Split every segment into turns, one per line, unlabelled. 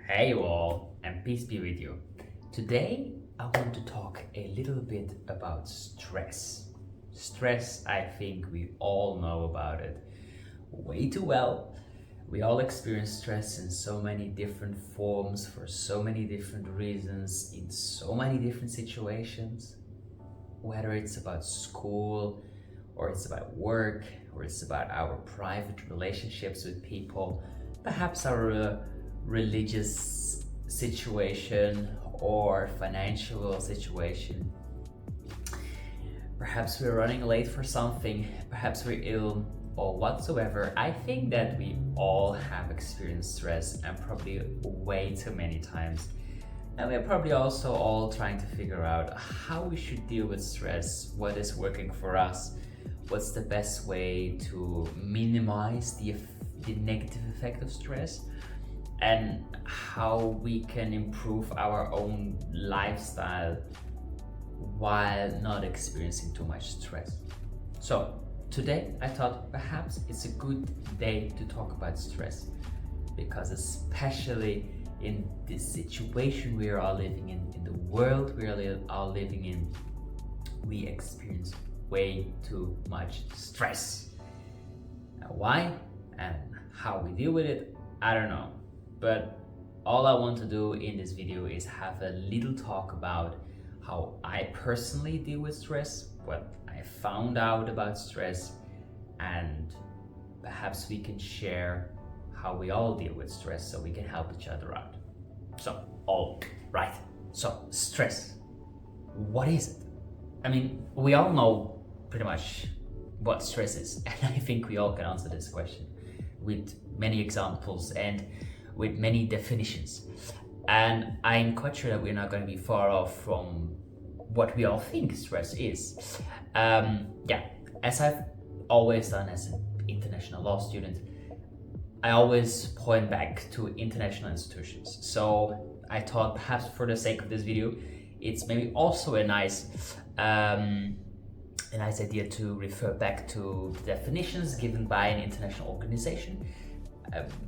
Hey you all, and peace be with you. Today I want to talk a little bit about stress. Stress, I think we all know about it way too well. We all experience stress in so many different forms, for so many different reasons, in so many different situations. Whether it's about school, or it's about work, or it's about our private relationships with people, perhaps our religious situation or financial situation. Perhaps we're running late for something, perhaps we're ill, or whatsoever. I think that we all have experienced stress, and probably way too many times. And we're probably also all trying to figure out how we should deal with stress, what is working for us, what's the best way to minimize the negative effect of stress, and how we can improve our own lifestyle while not experiencing too much stress. So today I thought perhaps it's a good day to talk about stress, because especially in this situation we are all living in the world we are all living in, we experience way too much stress. Now, why and how we deal with it, I don't know. But all I want to do in this video is have a little talk about how I personally deal with stress, what I found out about stress, and perhaps we can share how we all deal with stress so we can help each other out. So, all right. So, stress. What is it? I mean, we all know pretty much what stress is, and I think we all can answer this question with many examples and with many definitions. And I'm quite sure that we're not going to be far off from what we all think stress is. As I've always done as an international law student, I always point back to international institutions. So I thought perhaps for the sake of this video, it's maybe also a nice idea to refer back to the definitions given by an international organization.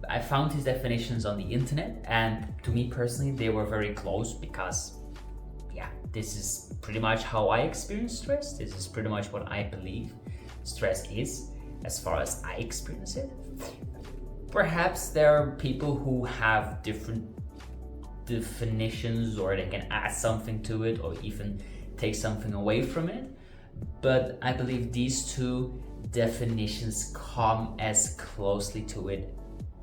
I found these definitions on the internet, and to me personally they were very close, because this is pretty much how I experience stress. This is pretty much what I believe stress is, as far as I experience it. Perhaps there are people who have different definitions, or they can add something to it or even take something away from it, but I believe these two definitions come as closely to it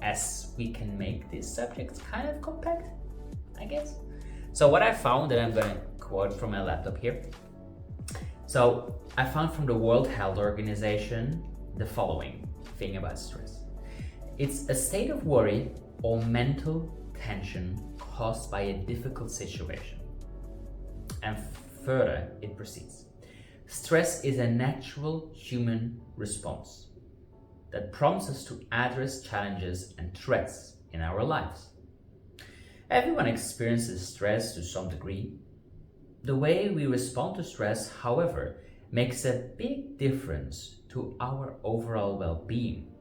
as we can make these subjects kind of compact, I guess. So what I found, and I'm going to quote from my laptop here. So I found from the World Health Organization the following thing about stress. It's a state of worry or mental tension caused by a difficult situation. And further it proceeds. Stress is a natural human response that prompts us to address challenges and threats in our lives. Everyone experiences stress to some degree. The way we respond to stress, however, makes a big difference to our overall well-being.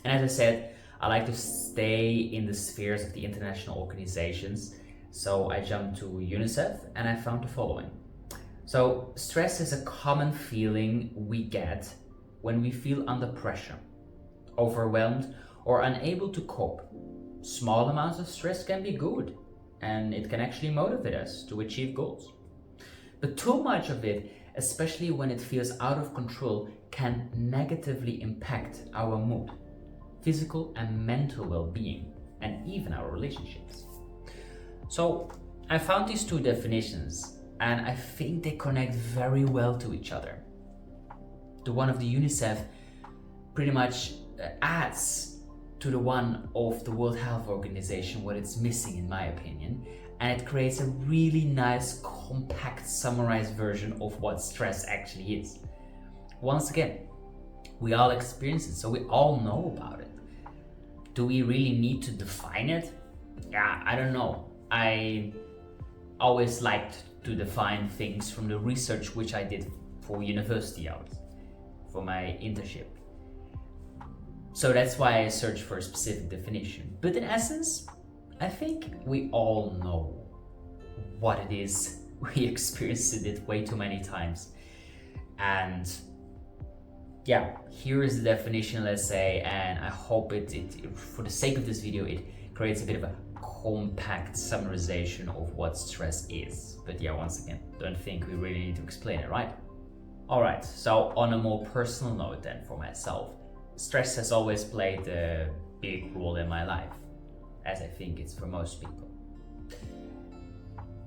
And as I said, I like to stay in the spheres of the international organizations, so I jumped to UNICEF and I found the following. So, stress is a common feeling we get when we feel under pressure, overwhelmed, or unable to cope. Small amounts of stress can be good, and it can actually motivate us to achieve goals. But too much of it, especially when it feels out of control, can negatively impact our mood, physical and mental well-being, and even our relationships. So I found these two definitions, and I think they connect very well to each other. The one of the UNICEF pretty much adds to the one of the World Health Organization what it's missing, in my opinion, and it creates a really nice, compact, summarized version of what stress actually is. Once again, we all experience it, so we all know about it. Do we really need to define it? Yeah, I don't know. I always liked to define things from the research which I did for university hours, for my internship. So that's why I searched for a specific definition. But in essence, I think we all know what it is. We experienced it way too many times. And yeah, here is the definition, let's say, and I hope it for the sake of this video, it creates a bit of a compact summarization of what stress is. But yeah, once again, don't think we really need to explain it, right? All right, so on a more personal note then for myself, stress has always played a big role in my life, as I think it's for most people.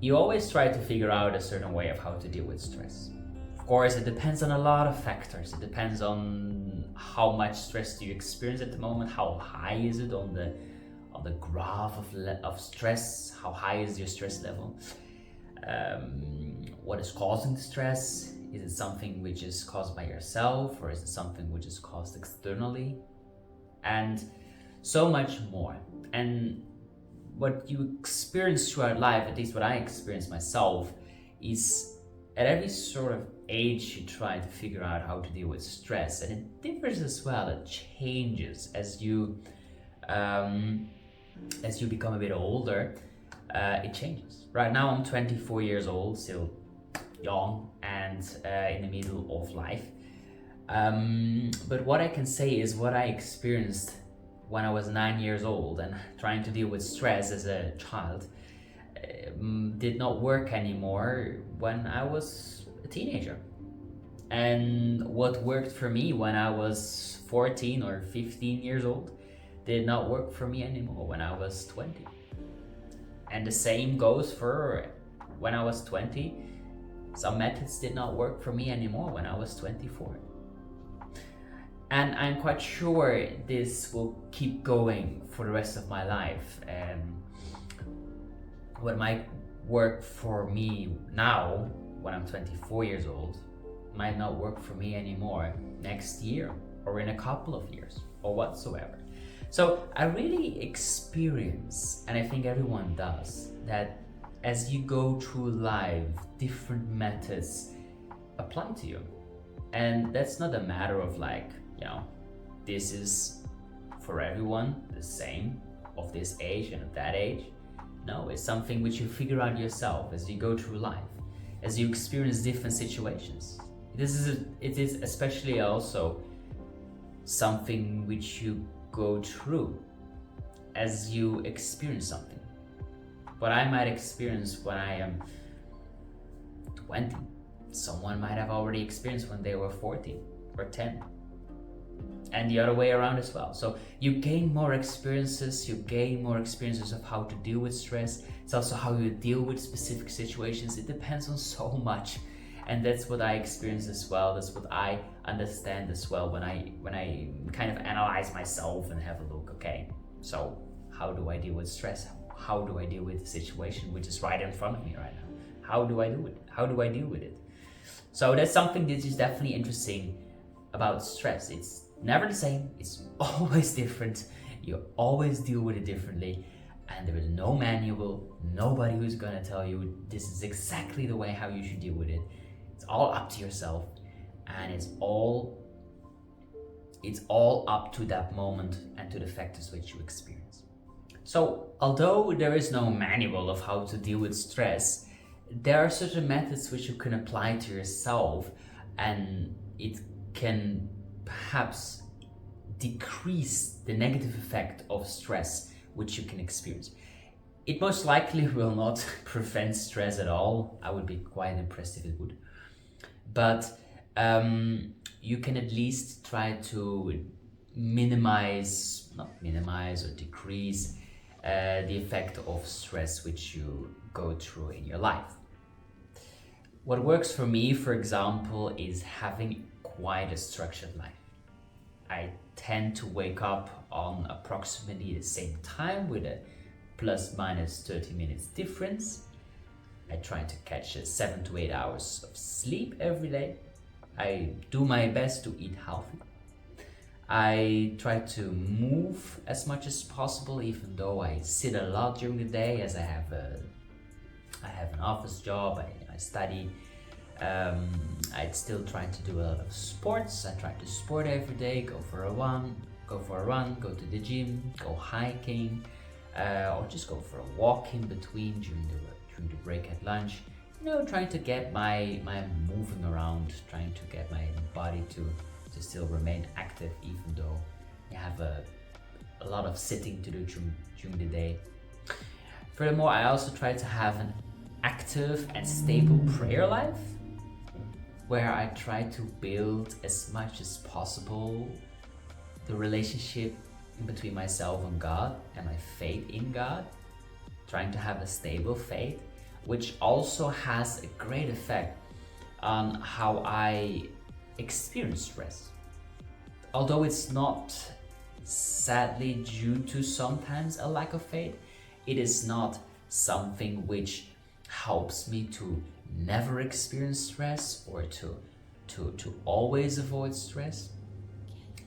You always try to figure out a certain way of how to deal with stress. Of course, it depends on a lot of factors. It depends on how much stress do you experience at the moment, how high is it on the graph of stress, how high is your stress level, what is causing the stress, is it something which is caused by yourself, or is it something which is caused externally, and so much more. And what you experience throughout life, at least what I experienced myself, is at every sort of age you try to figure out how to deal with stress, and it differs as well. It changes as you become a bit older. It changes. Right now I'm 24 years old, still young and in the middle of life. But what I can say is what I experienced when I was 9 years old and trying to deal with stress as a child did not work anymore when I was a teenager. And what worked for me when I was 14 or 15 years old did not work for me anymore when I was 20. And the same goes for when I was 20. Some methods did not work for me anymore when I was 24. And I'm quite sure this will keep going for the rest of my life. What might work for me now, when I'm 24 years old, might not work for me anymore next year or in a couple of years or whatsoever. So I really experience, and I think everyone does, that as you go through life, different methods apply to you. And that's not a matter of like, this is for everyone the same of this age and of that age. No, it's something which you figure out yourself as you go through life, as you experience different situations. It is especially also something which you go through as you experience something. What I might experience when I am 20, someone might have already experienced when they were 14 or 10. And the other way around as well. So you gain more experiences of how to deal with stress. It's also how you deal with specific situations. It depends on so much. And that's what I experience as well. That's what I understand as well when I kind of analyze myself and have a look, okay, so how do I deal with stress? How do I deal with the situation which is right in front of me right now? How do I do it? How do I deal with it? So that's something that is definitely interesting about stress. It's never the same. It's always different. You always deal with it differently. And there is no manual, nobody who's gonna tell you this is exactly the way how you should deal with it. It's all up to yourself, and it's all up to that moment and to the factors which you experience. So although there is no manual of how to deal with stress, there are certain methods which you can apply to yourself, and it can perhaps decrease the negative effect of stress which you can experience. It most likely will not prevent stress at all. I would be quite impressed if it would. But you can at least try to not minimize or decrease the effect of stress which you go through in your life. What works for me, for example, is having quite a structured life. I tend to wake up on approximately the same time with a plus minus 30 minutes difference. I try to catch 7 to 8 hours of sleep every day. I do my best to eat healthy. I try to move as much as possible, even though I sit a lot during the day, as I have an office job, I study. I still try to do a lot of sports. I try to sport every day, go for a run, go to the gym, go hiking, or just go for a walk in between during the break at lunch. Trying to get my moving around, trying to get my body to still remain active, even though you have a lot of sitting to do during the day. Furthermore, I also try to have an active and stable prayer life, where I try to build as much as possible the relationship between myself and God and my faith in God, trying to have a stable faith, which also has a great effect on how I experience stress. Although it's not sadly due to sometimes a lack of faith, it is not something which helps me to never experience stress or to always avoid stress,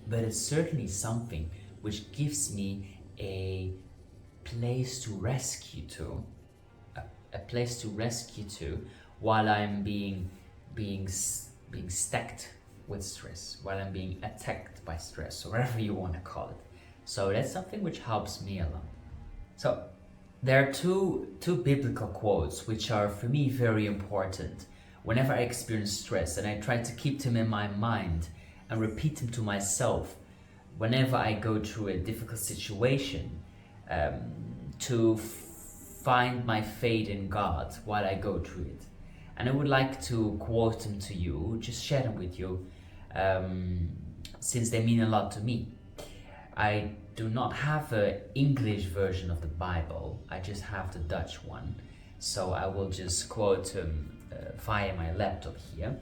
but it's certainly something which gives me a place to rescue to, a place to rescue to while I'm being stacked with stress, while I'm being attacked by stress, or whatever you want to call it. So that's something which helps me a lot. So there are two biblical quotes which are for me very important whenever I experience stress, and I try to keep them in my mind and repeat them to myself whenever I go through a difficult situation, to find my faith in God while I go through it. And I would like to quote them to you, just share them with you, since they mean a lot to me. I do not have an English version of the Bible, I just have the Dutch one. So I will just quote them via my laptop here.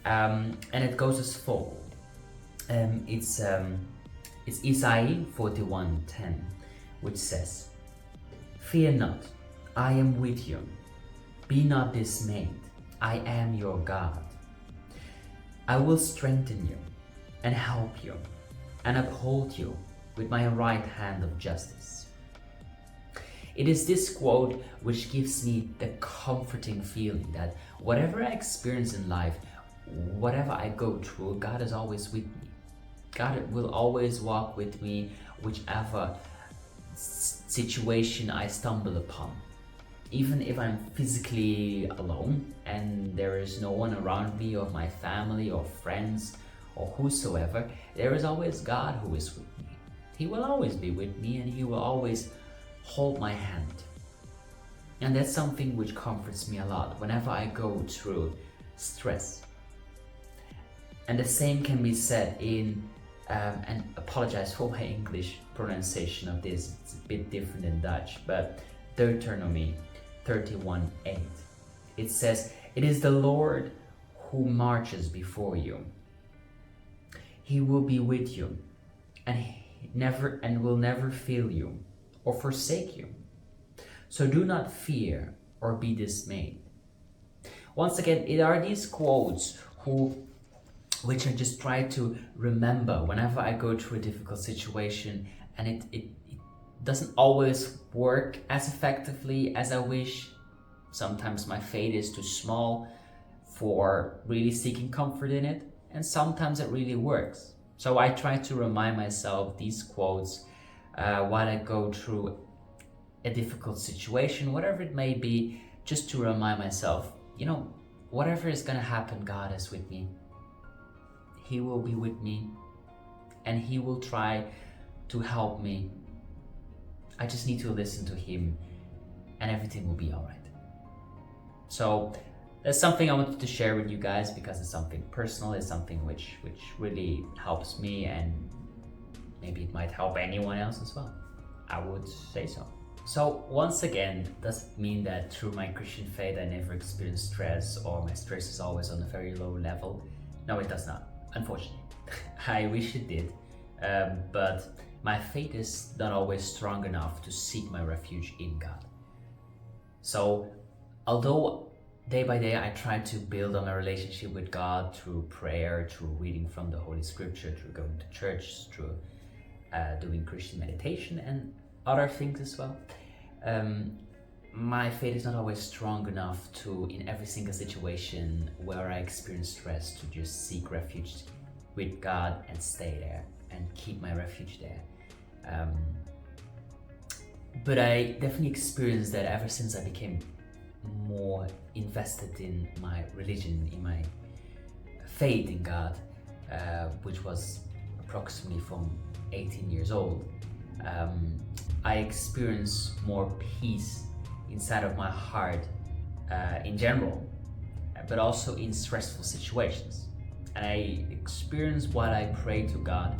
And it goes as follows. It's Isaiah 41:10, which says, "Fear not, I am with you. Be not dismayed, I am your God. I will strengthen you and help you and uphold you with my right hand of justice." It is this quote which gives me the comforting feeling that whatever I experience in life, whatever I go through, God is always with me. God will always walk with me, whichever situation I stumble upon. Even if I'm physically alone and there is no one around me, or my family or friends or whosoever, there is always God who is with me. He will always be with me, and He will always hold my hand. And that's something which comforts me a lot whenever I go through stress. And the same can be said in, and apologize for my English pronunciation of this, it's a bit different in Dutch, but Deuteronomy 31:8. It says, "It is the Lord who marches before you. He will be with you, and will never fail you or forsake you. So do not fear or be dismayed." Once again, it are these quotes which I just try to remember whenever I go through a difficult situation, and it doesn't always work as effectively as I wish. Sometimes my faith is too small for really seeking comfort in it, and sometimes it really works. So I try to remind myself these quotes while I go through a difficult situation, whatever it may be, just to remind myself, whatever is going to happen, God is with me. He will be with me, and He will try to help me. I just need to listen to Him, and everything will be all right. So that's something I wanted to share with you guys, because it's something personal, it's something which really helps me, and maybe it might help anyone else as well. I would say so. So once again, does it mean that through my Christian faith I never experience stress, or my stress is always on a very low level? No, it does not, unfortunately. I wish it did, but my faith is not always strong enough to seek my refuge in God. So although day by day I try to build on my relationship with God through prayer, through reading from the Holy Scripture, through going to church, through doing Christian meditation and other things as well, my faith is not always strong enough to, in every single situation where I experience stress, to just seek refuge with God and stay there and keep my refuge there. But I definitely experienced that ever since I became more invested in my religion, in my faith in God, which was approximately from 18 years old. I experienced more peace inside of my heart in general, but also in stressful situations. And I experience what I pray to God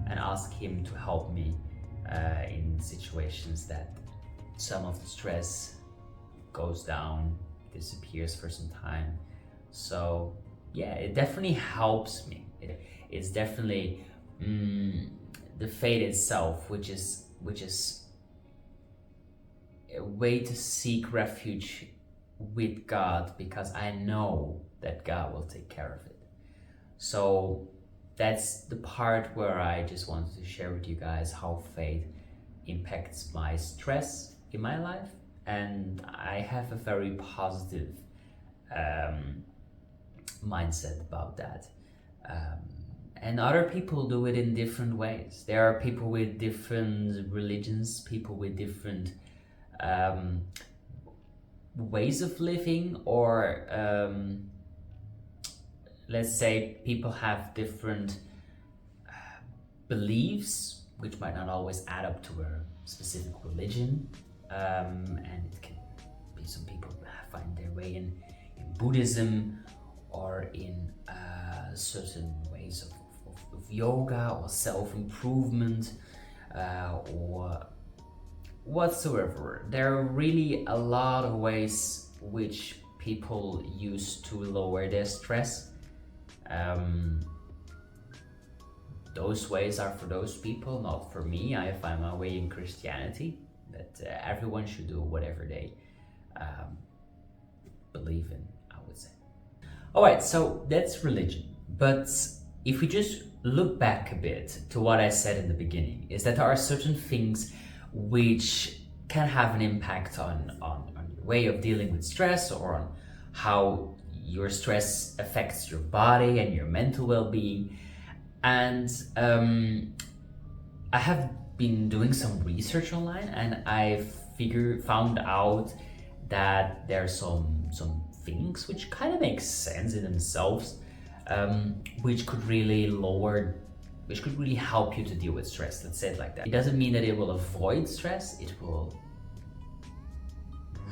and ask Him to help me in situations that some of the stress goes down, disappears for some time. So yeah, it definitely helps me. It's definitely the faith itself, which is a way to seek refuge with God, because I know that God will take care of it. So that's the part where I just wanted to share with you guys how faith impacts my stress in my life, and I have a very positive mindset about that. And other people do it in different ways. There are people with different religions, people with different ways of living, or let's say people have different beliefs, which might not always add up to a specific religion. And it can be some people find their way in Buddhism, or in certain ways of yoga or self-improvement, or whatsoever. There are really a lot of ways which people use to lower their stress. Those ways are for those people, not for me. I find my way in Christianity, that everyone should do whatever they believe in, I would say. Alright, so that's religion. But if we just look back a bit to what I said in the beginning, is that there are certain things which can have an impact on your way of dealing with stress, or on how your stress affects your body and your mental well-being. And I have been doing some research online, and I found out that there are some things which kind of make sense in themselves, which could really help you to deal with stress. Let's say it like that. It doesn't mean that it will avoid stress. It will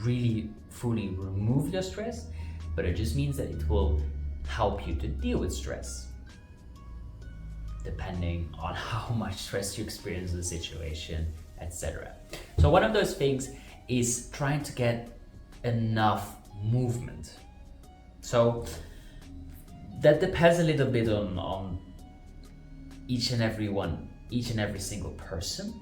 really fully remove your stress, but it just means that it will help you to deal with stress, depending on how much stress you experience in the situation, etc. So one of those things is trying to get enough movement. So that depends a little bit on each and every single person.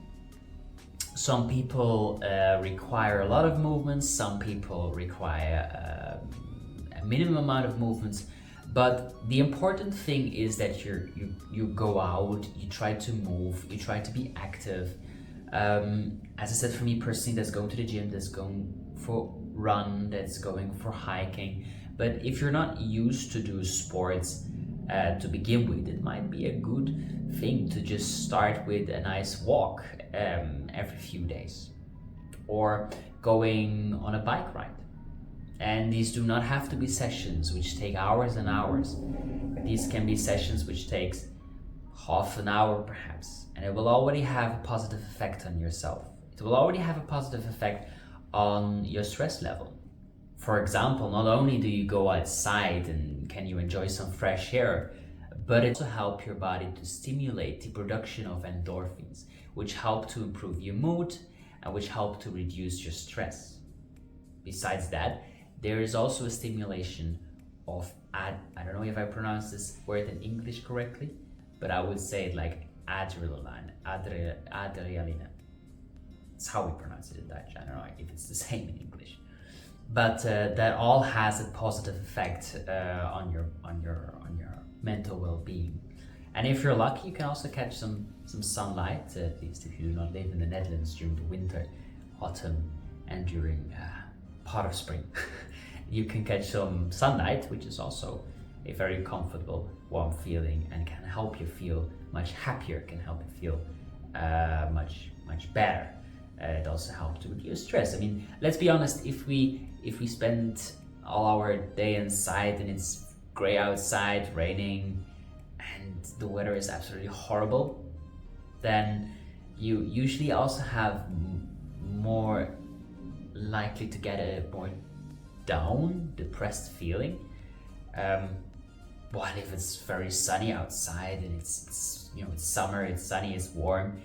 Some people require a lot of movements, some people require a minimum amount of movements. But the important thing is that you go out, you try to move, you try to be active. As I said, for me personally, that's going to the gym, that's going for run, that's going for hiking. But if you're not used to do sports to begin with, it might be a good thing to just start with a nice walk every few days, or going on a bike ride. And these do not have to be sessions which take hours and hours. These can be sessions which takes half an hour perhaps, and it will already have a positive effect on yourself. It will already have a positive effect on your stress level. For example, not only do you go outside and can you enjoy some fresh air, but it also helps your body to stimulate the production of endorphins, which help to improve your mood and which help to reduce your stress. Besides that, there is also a stimulation of, I don't know if I pronounce this word in English correctly, but I would say it like adrenaline. That's how we pronounce it in Dutch. I don't know if it's the same in English. But that all has a positive effect on your mental well-being. And if you're lucky, you can also catch some sunlight, at least if you do not live in the Netherlands during the winter, autumn, and during part of spring. You can catch some sunlight, which is also a very comfortable, warm feeling, and can help you feel much happier, can help you feel much better. It also helps to reduce stress. I mean, let's be honest, if we spend all our day inside and it's gray outside, raining, and the weather is absolutely horrible, then you usually also have more likely to get a more down, depressed feeling. What if it's very sunny outside and it's it's summer, it's sunny, it's warm?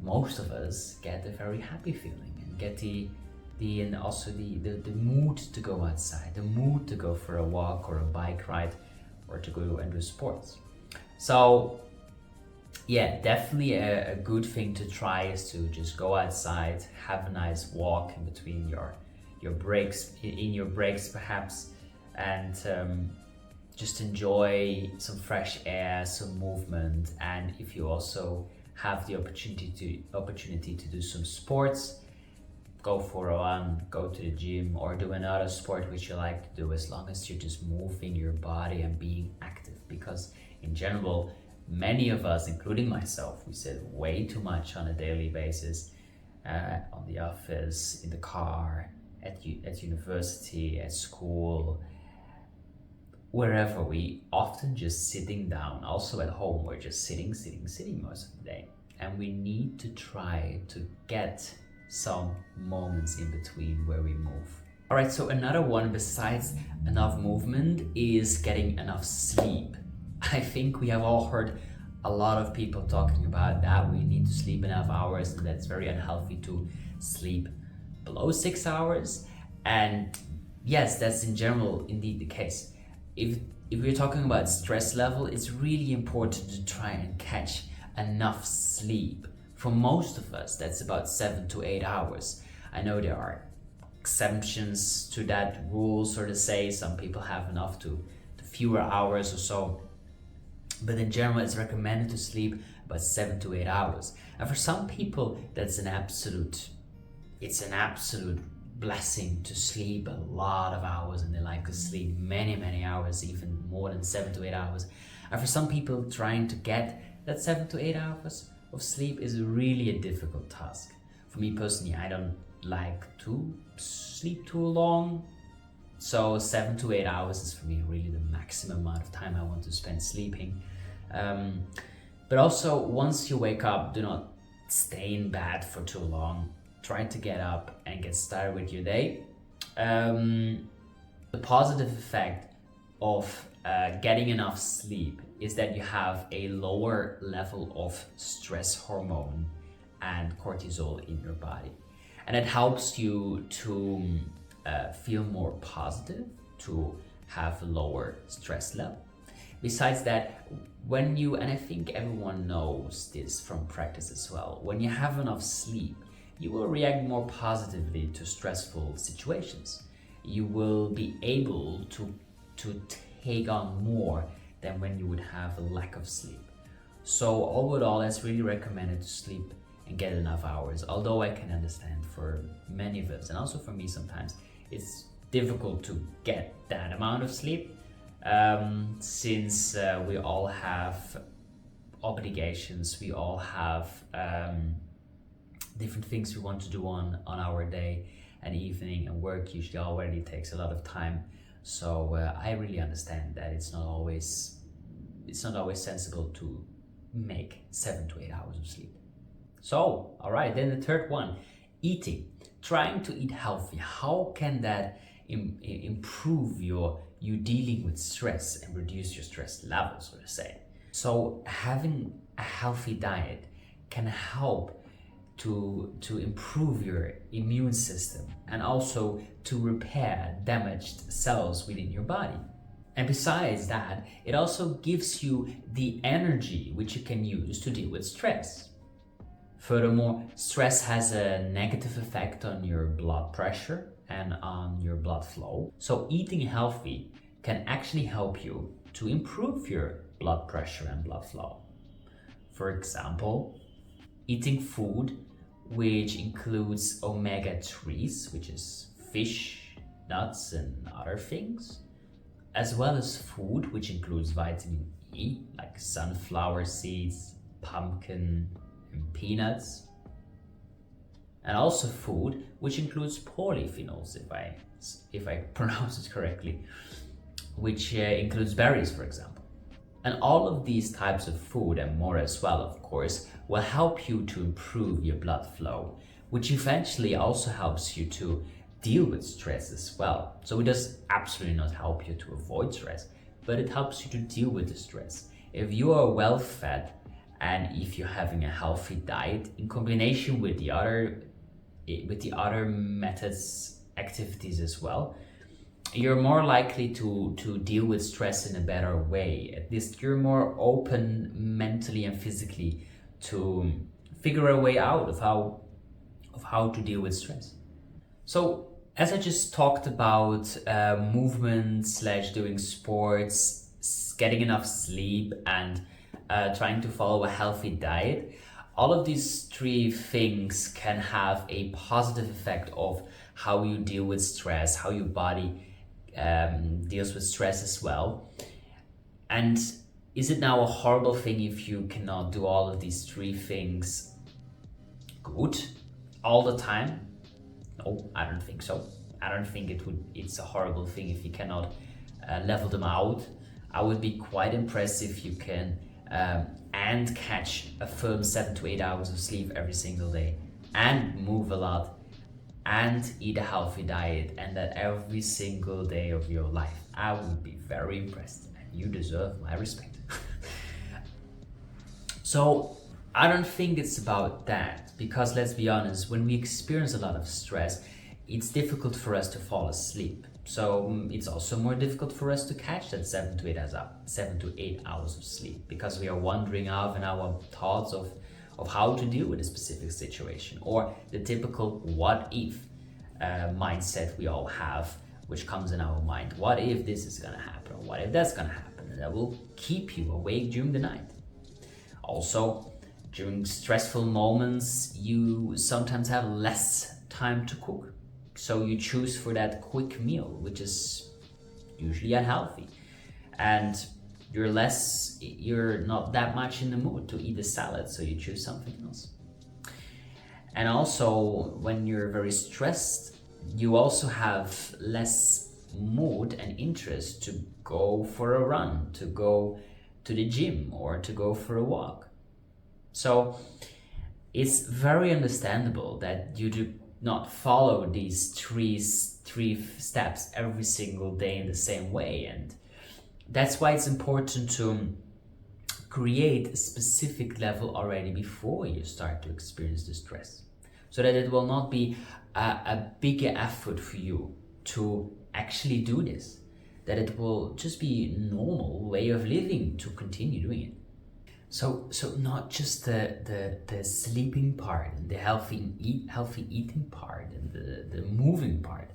Most of us get a very happy feeling and get the mood to go outside, the mood to go for a walk or a bike ride or to go and do sports. So yeah, definitely a good thing to try is to just go outside, have a nice walk in between your breaks, in your breaks perhaps, and just enjoy some fresh air, some movement. And if you also have the opportunity to do some sports, go for a run, go to the gym, or do another sport which you like to do, as long as you're just moving your body and being active. Because in general, many of us, including myself, we sit way too much on a daily basis, on the office, in the car, at university, at school, wherever. We often just sitting down. Also at home, we're just sitting most of the day. And we need to try to get some moments in between where we move. All right, so another one besides enough movement is getting enough sleep. I think we have all heard a lot of people talking about that. We need to sleep enough hours, and that's very unhealthy to sleep below 6 hours. And yes, that's in general indeed the case. If we're talking about stress level, it's really important to try and catch enough sleep. For most of us, that's about 7 to 8 hours. I know there are exceptions to that rule, so to say. Some people have enough to fewer hours or so. But in general, it's recommended to sleep about 7 to 8 hours. And for some people, it's an absolute blessing to sleep a lot of hours, and they like to sleep many hours, even more than 7 to 8 hours. And for some people, trying to get that 7 to 8 hours of sleep is really a difficult task. For me personally, I don't like to sleep too long, so 7 to 8 hours is for me really the maximum amount of time I want to spend sleeping. But also, once you wake up, do not stay in bed for too long. Try to get up and get started with your day. The positive effect of getting enough sleep is that you have a lower level of stress hormone and cortisol in your body. And it helps you to feel more positive, to have a lower stress level. Besides that, and I think everyone knows this from practice as well, when you have enough sleep, you will react more positively to stressful situations. You will be able to take on more than when you would have a lack of sleep. So overall, it's really recommended to sleep and get enough hours. Although I can understand for many of us, and also for me sometimes, it's difficult to get that amount of sleep, since we all have obligations, we all have different things we want to do on our day and evening, and work usually already takes a lot of time. So I really understand that it's not always sensible to make 7 to 8 hours of sleep. So, all right, then the third one, eating. Trying to eat healthy. How can that improve you dealing with stress and reduce your stress levels, so to say? So having a healthy diet can help to improve your immune system and also to repair damaged cells within your body. And besides that, it also gives you the energy which you can use to deal with stress. Furthermore, stress has a negative effect on your blood pressure and on your blood flow. So eating healthy can actually help you to improve your blood pressure and blood flow. For example, eating food which includes omega-3s, which is fish, nuts, and other things, as well as food which includes vitamin E, like sunflower seeds, pumpkin, and peanuts. And also food which includes polyphenols, if I pronounce it correctly, which includes berries, for example. And all of these types of food and more as well, of course, will help you to improve your blood flow, which eventually also helps you to deal with stress as well. So it does absolutely not help you to avoid stress, but it helps you to deal with the stress. If you are well fed and if you're having a healthy diet in combination with the other methods, activities as well, you're more likely to deal with stress in a better way. At least you're more open mentally and physically to figure a way out of how to deal with stress. So as I just talked about movement slash doing sports, getting enough sleep, and trying to follow a healthy diet, all of these three things can have a positive effect of how you deal with stress, how your body deals with stress as well. And is it now a horrible thing if you cannot do all of these three things good all the time? No, I don't think so. I don't think it's a horrible thing if you cannot level them out. I would be quite impressed if you can and catch a firm 7 to 8 hours of sleep every single day, and move a lot, and eat a healthy diet, and that every single day of your life. I would be very impressed, and you deserve my respect. So I don't think it's about that, because let's be honest, when we experience a lot of stress, it's difficult for us to fall asleep. So it's also more difficult for us to catch that 7 to 8 hours of sleep, because we are wandering off in our thoughts of how to deal with a specific situation, or the typical what if mindset we all have, which comes in our mind. What if this is gonna happen, or what if that's gonna happen? And that will keep you awake during the night. Also, during stressful moments, you sometimes have less time to cook. So you choose for that quick meal, which is usually unhealthy. And you're not that much in the mood to eat a salad, so you choose something else. And also, when you're very stressed, you also have less mood and interest to go for a run, to go to the gym, or to go for a walk. So it's very understandable that you do not follow these three steps every single day in the same way. And that's why it's important to create a specific level already before you start to experience the stress, so that it will not be a bigger effort for you to actually do this, that it will just be a normal way of living to continue doing it. So not just the sleeping part and the healthy eating part and the moving part,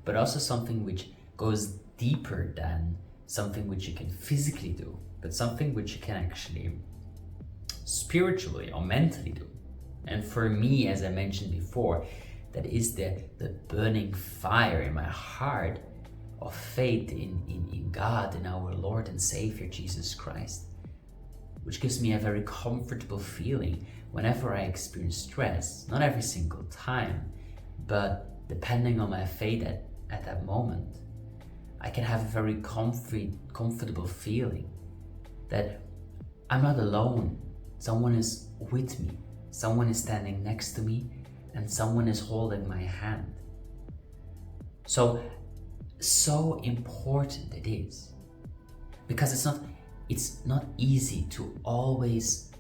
but also something which goes deeper than something which you can physically do, but something which you can actually spiritually or mentally do. And for me, as I mentioned before, that is the burning fire in my heart of faith in God, in our Lord and Savior Jesus Christ, which gives me a very comfortable feeling whenever I experience stress. Not every single time, but depending on my faith at that moment, I can have a very comfortable feeling that I'm not alone. Someone is with me. Someone is standing next to me, and someone is holding my hand. So important it is, because it's not easy to always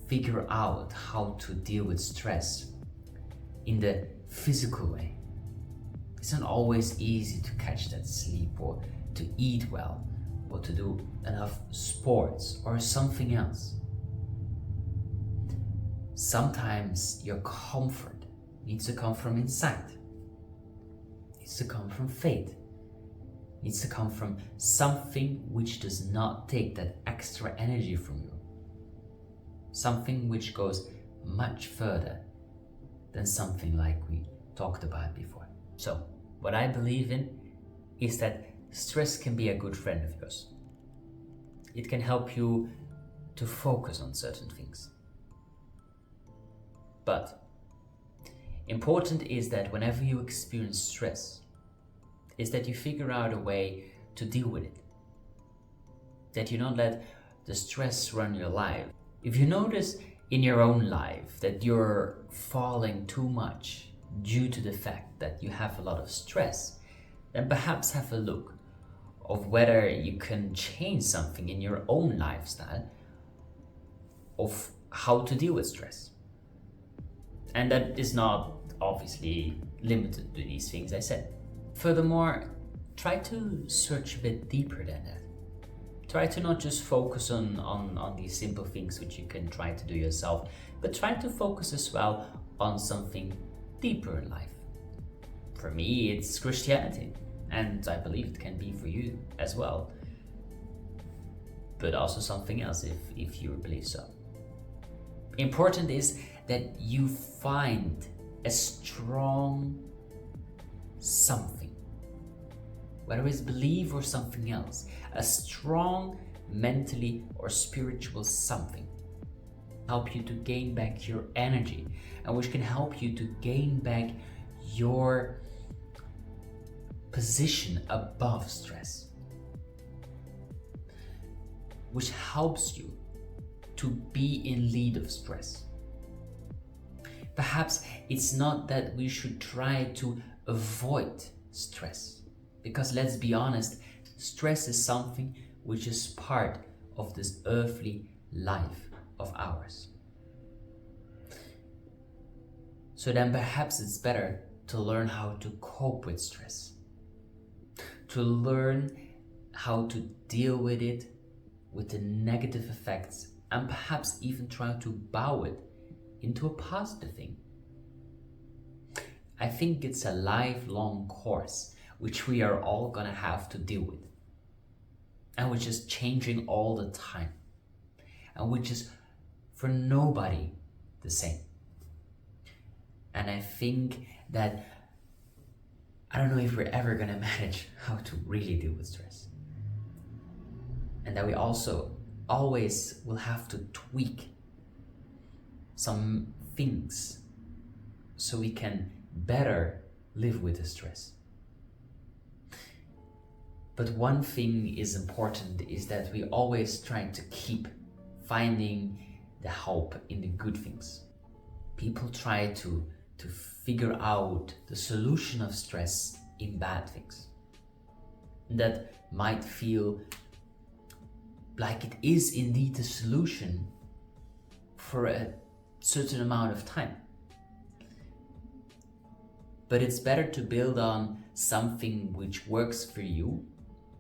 figure out how to deal with stress in the physical way. It's not always easy to catch that sleep, or to eat well, or to do enough sports or something else. Sometimes your comfort needs to come from inside. It needs to come from faith. It needs to come from something which does not take that extra energy from you. Something which goes much further than something like we talked about before. So, what I believe in is that stress can be a good friend of yours. It can help you to focus on certain things. But Important is that whenever you experience stress, is that you figure out a way to deal with it. That you don't let the stress run your life. If you notice in your own life that you're falling too much due to the fact that you have a lot of stress, then perhaps have a look of whether you can change something in your own lifestyle of how to deal with stress. And that is not obviously limited to these things I said. Furthermore, try to search a bit deeper than that. Try to not just focus on these simple things which you can try to do yourself, but try to focus as well on something deeper in life. For me, it's Christianity, and I believe it can be for you as well. But also something else if you believe so. Important is that you find a strong something, whether it's belief or something else, a strong mentally or spiritual something, help you to gain back your energy, and which can help you to gain back your position above stress, which helps you to be in lead of stress. Perhaps it's not that we should try to avoid stress, because let's be honest, stress is something which is part of this earthly life of ours. So then perhaps it's better to learn how to cope with stress, to learn how to deal with it, with the negative effects, and perhaps even try to bow it into a positive thing. I think it's a lifelong course which we are all gonna have to deal with, and which is changing all the time, and which is for nobody the same. And I think that I don't know if we're ever gonna manage how to really deal with stress, and that we also always will have to tweak some things so we can better live with the stress. But one thing is important, is that we always try to keep finding the help in the good things. People try to figure out the solution of stress in bad things. That might feel like it is indeed the solution for a certain amount of time. But it's better to build on something which works for you,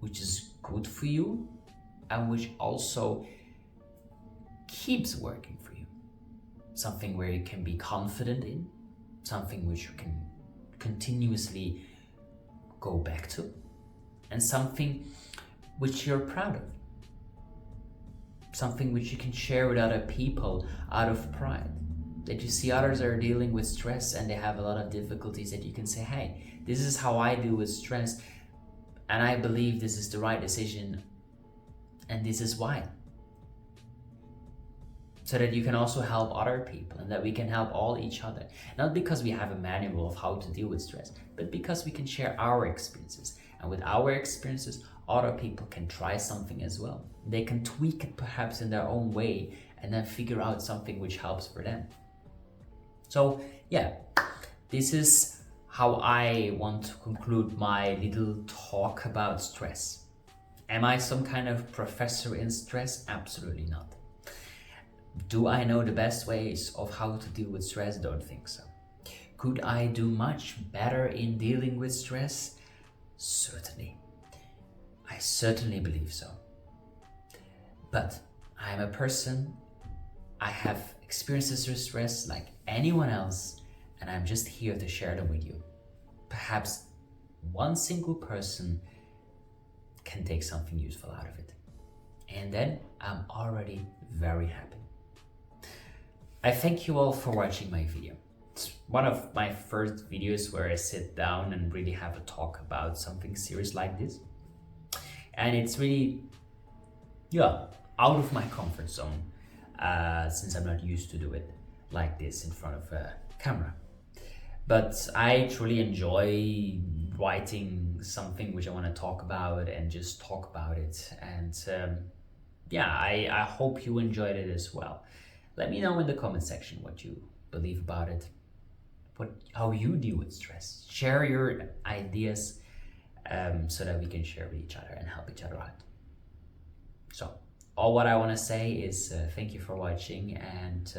which is good for you, and which also keeps working for you. Something where you can be confident in, something which you can continuously go back to, and something which you're proud of. Something which you can share with other people out of pride. That you see others are dealing with stress and they have a lot of difficulties, that you can say, hey, this is how I deal with stress, and I believe this is the right decision, and this is why. So that you can also help other people, and that we can help all each other. Not because we have a manual of how to deal with stress, but because we can share our experiences. And with our experiences, other people can try something as well. They can tweak it perhaps in their own way, and then figure out something which helps for them. So yeah, this is how I want to conclude my little talk about stress. Am I some kind of professor in stress? Absolutely not. Do I know the best ways of how to deal with stress? Don't think so. Could I do much better in dealing with stress? Certainly. I certainly believe so. But I'm a person, I have experiences with stress like anyone else, and I'm just here to share them with you. Perhaps one single person can take something useful out of it. And then I'm already very happy. I thank you all for watching my video. It's one of my first videos where I sit down and really have a talk about something serious like this. And it's really, out of my comfort zone, since I'm not used to do it like this in front of a camera. But I truly enjoy writing something which I want to talk about and just talk about it. And yeah, I hope you enjoyed it as well. Let me know in the comment section what you believe about it, how you deal with stress. Share your ideas so that we can share with each other and help each other out. So, all what I want to say is thank you for watching, and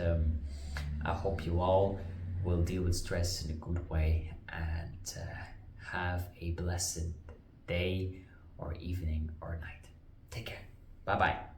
I hope you all will deal with stress in a good way and have a blessed day or evening or night. Take care. Bye bye.